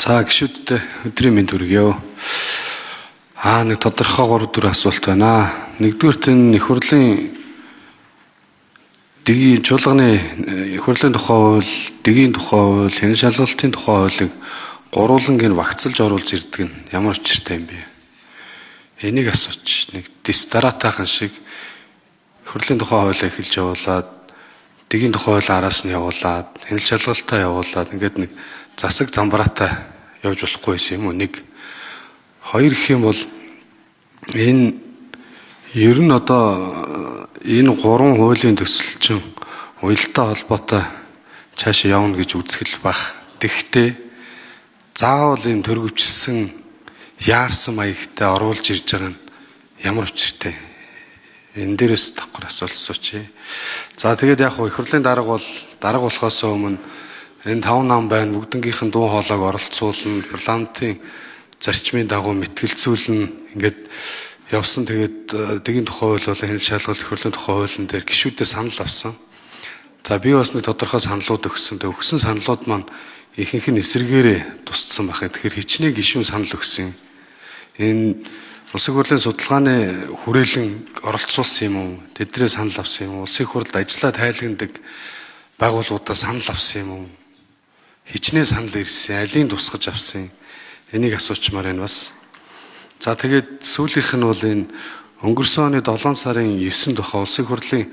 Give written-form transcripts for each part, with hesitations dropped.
За гişүүдтэй өдрийн мэнд хүргэё. Нэг тодорхой 3-4 асуулт байна. Нэгдүгээрт энэ их хурлын дэгийн чуулганы их хурлын тухай хууль, дэгийн тухай хууль, хэн шалгалтын тухай хуулийг гурван гин вакцалж оруулж ирдэг нь ямар учиртай юм бэ? Энийг асууч. Нэг дистаратахан шиг их хурлын тухай хуулийг эхэлж явуулаад, дэгийн тухай хууль араас нь явуулаад, хэн шалгалтаа явуулаад ингээд нэг засаг замбараатай явж болохгүй юм уу? Нэг хоёр гэх юм бол энэ ер нь одоо энэ гурван хуулийн төсөлчин уялдаа холбоотой цаашаа явна гэж үзэхэл бах. Тэгвэл заавал энэ төрөвчлсөн яарсан маягтай оруулж ирж байгаа нь ямар учиртай? Энэ дээрээс давхар асуулт асууч. За тэгээд яг их хурлын дарга болохоос өмнө энэ 5 нам байна, бүгднгийнхэн дуу хоолойг оролцуулна, парламентын зарчмын дагуу мэтгэлцүүлнэ. Ингээд явсан. Тэгээд дэгийн тухай хууль болон хэн шалгалт их хурлын тухай хуулийн дээр гишүүдээ санал авсан. За би бас нэг тодорхой саналууд өгсөн. Тэгээд өгсөн саналууд маань ихэнх нь эсэргээрээ тусцсан байна. Тэгэхээр хичнээн гишүүн санал өгсөн. Энэ улсын хурлын судалгааны хүрээлэн оролцуулсан юм уу? Тэднээ санал авсан юм уу? Улсын хурлд ажиллаа тайлагнадаг байгууллагуудаа санал авсан юм уу? Хичнээн санал ирсэн. Алийн тусгаж авсан. Энийг асуучмаар байна бас. За тэгээд сүүлийнх нь бол энэ өнгөрсөн оны 7 сарын 9 тухай улсын хурлын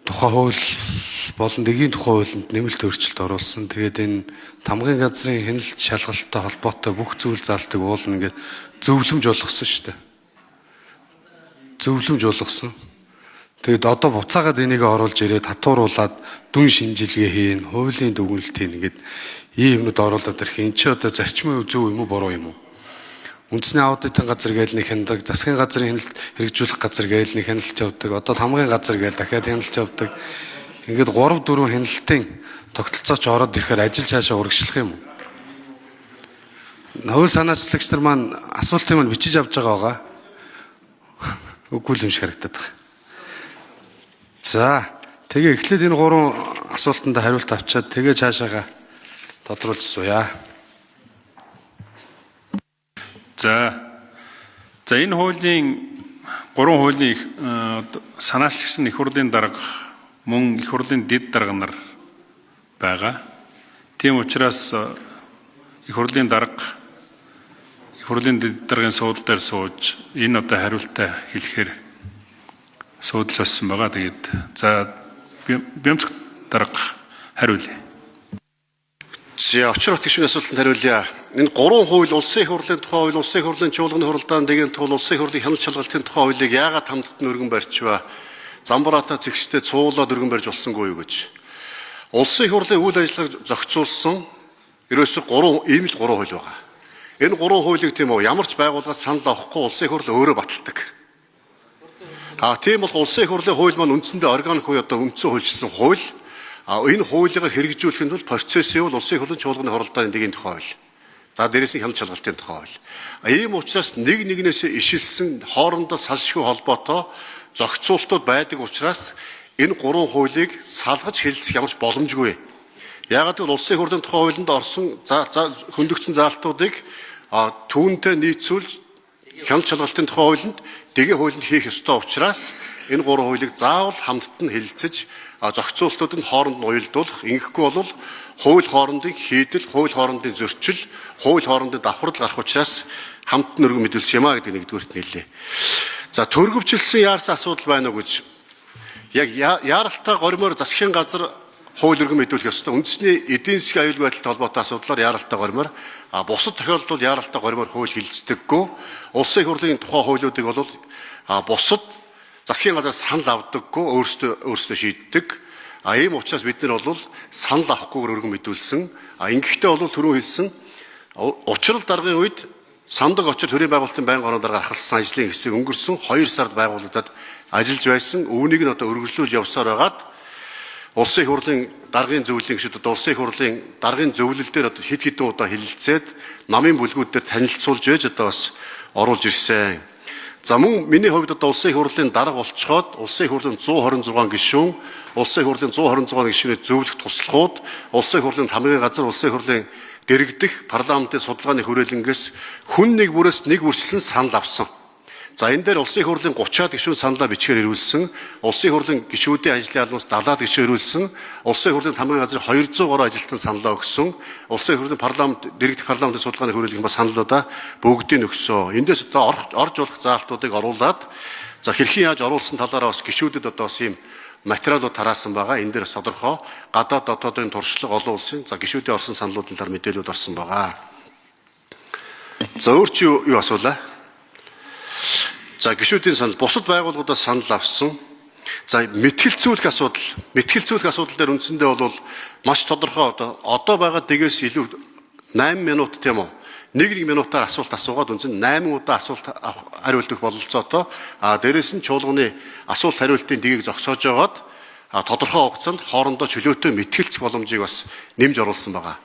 тухай хууль болон дэгийн тухай хуулинд нэмэлт өөрчлөлт оруулсан. Тэгээд энэ тамгын газрын хяналт шалгалттай холбоотой бүх зүйл заалтыг уулна ингээд зөвлөмж болгосон шүү дээ. Зөвлөмж болгосон. Тэгээд одоо буцаагаад энийг оруулж ирээд татваруулаад дүн шинжилгээ хийн, хуулийн дүгнэлт хийн ингээд ийм юмуд оруулаад ирэх. Энд чи одоо зарчмын зөв юм уу буруу юм уу? Үндэсний аудитын газар гээл нэг хяндаг, засгийн газрын хяналт хэрэгжүүлэх газар гээл нэг хяналт явдаг. Одоо тамгын газар гээл дахиад хяналт явдаг. Ингээд 3-4 хяналтын тогтолцооч ороод ирэхээр ажил цаашаа урагшлах юм уу? Хууль санаачлагч нар маань асуултыг маань бичиж авч байгаа. Үгүй л юм шиг харагдаад байна. За, тэгээ эхлээд энэ 3 асуултанд хариулт авчаад тэгээ цаашаага тодруулсууя. За энэ хуулийн 3 хуулийн санаачлагч нь их хурлын дарга мөн их хурлын дэд дарга нар байгаа. Тийм учраас их хурлын дарга их хурлын дэд даргын суудлын дээр сууж энэ одоо хариултаа хэлэхээр суудл соссон байгаа. Тэгээд за Бямцк дарга хариулъя. За очрот гишүүний асуултанд хариулъя. Энэ 3 хууль улсын их хурлын тухай хууль, улсын их хурлын чуулганы хуралдаан дэгийн тухай, улсын их хурлын хяналт шалгалтын тухай хуулийг яагаад хамтд нь өргөн барьчваа? Замбараатай зэгчтэй цуулаад өргөн барьж олсонгүй юу гэж. Улсын их хурлын үйл ажиллагааг зохицуулсан ерөөсөө 3 хууль байгаа. Энэ 3 хуулийг тийм үү ямар ч байгууллагаас санал авахгүй улсын их хурл өөрөө баталдаг. Тийм бол улсын их хурлын хууль маань үндсэндээ органик буюу одоо үндсэн хуульчилсан хууль. Энэ хуулийг хэрэгжүүлэхэд бол процессын бол улсын их хурлын чуулганы хуралдааны дэгийн тухай хууль. За дээрээс нь хяналт шалгалтын тухай хууль. Ийм учраас нэг нэгнээс ишилсэн хоорондоо салшгүй холбоотой зохицуултууд байдаг учраас энэ 3 хуулийг салгаж хэлэлцэх ямар ч боломжгүй. Яагаад гэвэл улсын их хурлын тухай хуулинд орсон хөндөгдсөн заалтуудыг түүнтэй нийцүүлж хяналт шалгалтын тухай хуулинд дэгийн хуулинд хийх ёстой учраас энэ 3 хуулийг заавал хамтд нь хэлэлцэж зохицуултууд нь хооронд нь уялдуулах. Ингэхгүй бол хууль хоорондын хийдэл, хууль хоорондын зөрчил, хууль хоорондын давхарл гарах учраас хамт нь өргөн мэдүүлсэн юм а гэдэг нэгдүгээрт нийлээ. За төрөвчлсөн яарсан асуудал байна уу гэж. Яг яаралтай горимоор засгийн газар хууль өргөн мэдүүлэх ёстой. Үндэсний эдийн засгийн аюулгүй байдалтай холбоотой асуудлаар яаралтай горимоор бусад тохиолдолд яаралтай горимоор хууль хилцдэггүй. Улсын их хурлын тухай хуулиудыг бол бусад засгийн газар санал авдаггүй, өөрсдөө шийддэг. Ийм учраас бид нар бол санал авахгүйгээр өргөн мэдүүлсэн. Ингэхдээ бол түрүү хэлсэн учрал даргын үед самдаг очир төрийн байгуулалтын байнгын орон дарга ахалсан ажлын хэсэг өнгөрсөн 2 сард байгуулагдаад ажиллаж байсан. Үүнийг нь одоо өргөжлүүлж явсаар байгаад улсын их хурлын даргын зөвлөлийн гишүүд одоо улсын их хурлын даргын зөвлөл дээр одоо хэд хэдэн удаа хэлэлцээд намын бүлгүүд дээр танилцуулж байж одоо бас оруулж ирсэн. За мөн миний хувьд одоо улсын их хурлын дарга болцоход улсын их хурлын 126 гишүүн, улсын их хурлын 126 гишүүний зөвлөх туслахууд, улсын их хурлын хамгийн газар улсын их хурлын дэргэдэх парламентын судалгааны хүрээлэнгээс хүн нэг бүрээс нэг үржилэн санал авсан. За энэ дээр улсын их хурлын 30-аад гишүүн саналаа бичгээр ирүүлсэн, улсын их хурлын гишүүдийн ажлын албаас 70-аад гишүүн ирүүлсэн, улсын их хурлын хамгийн газар 200 гаруй ажилтан саналаа өгсөн, улсын их хурлын парламент дэргэдэх парламентын судалгааны хүрээлэнгийн бас саналуудаа бүгдийг өгсөн. Эндээс одоо орж болох заалтуудыг оруулаад за хэрхэн яаж оруулсан талаараа бас гишүүдэд одоо бас ийм материалууд тараасан байгаа. Энэ дээр тодорхой гадаад дотоодын туршлага олон улсын за гишүүдийн орсон саналуудын талаар мэдээлэлүүд орсон байгаа. За өөр чи юу асуулаа? За гишүүдийн санал бусад байгууллагуудаас санал авсан. За мэтгэлцүүлэх асуудал дээр үндсэндээ бол маш тодорхой одоо байгаа дэгээс илүү 8 минут тийм үү? Нэг минутаар асуулт асуугаад үндсэнд 8 удаа асуулт хариулт өгөх бололцоотой. Дээрээс нь чуулганы асуулт хариултын дэгийг зогсоож байгаад тодорхой хугацаанд хоорондоо чөлөөтэй мэтгэлцэх боломжийг бас нэмж оруулсан байгаа.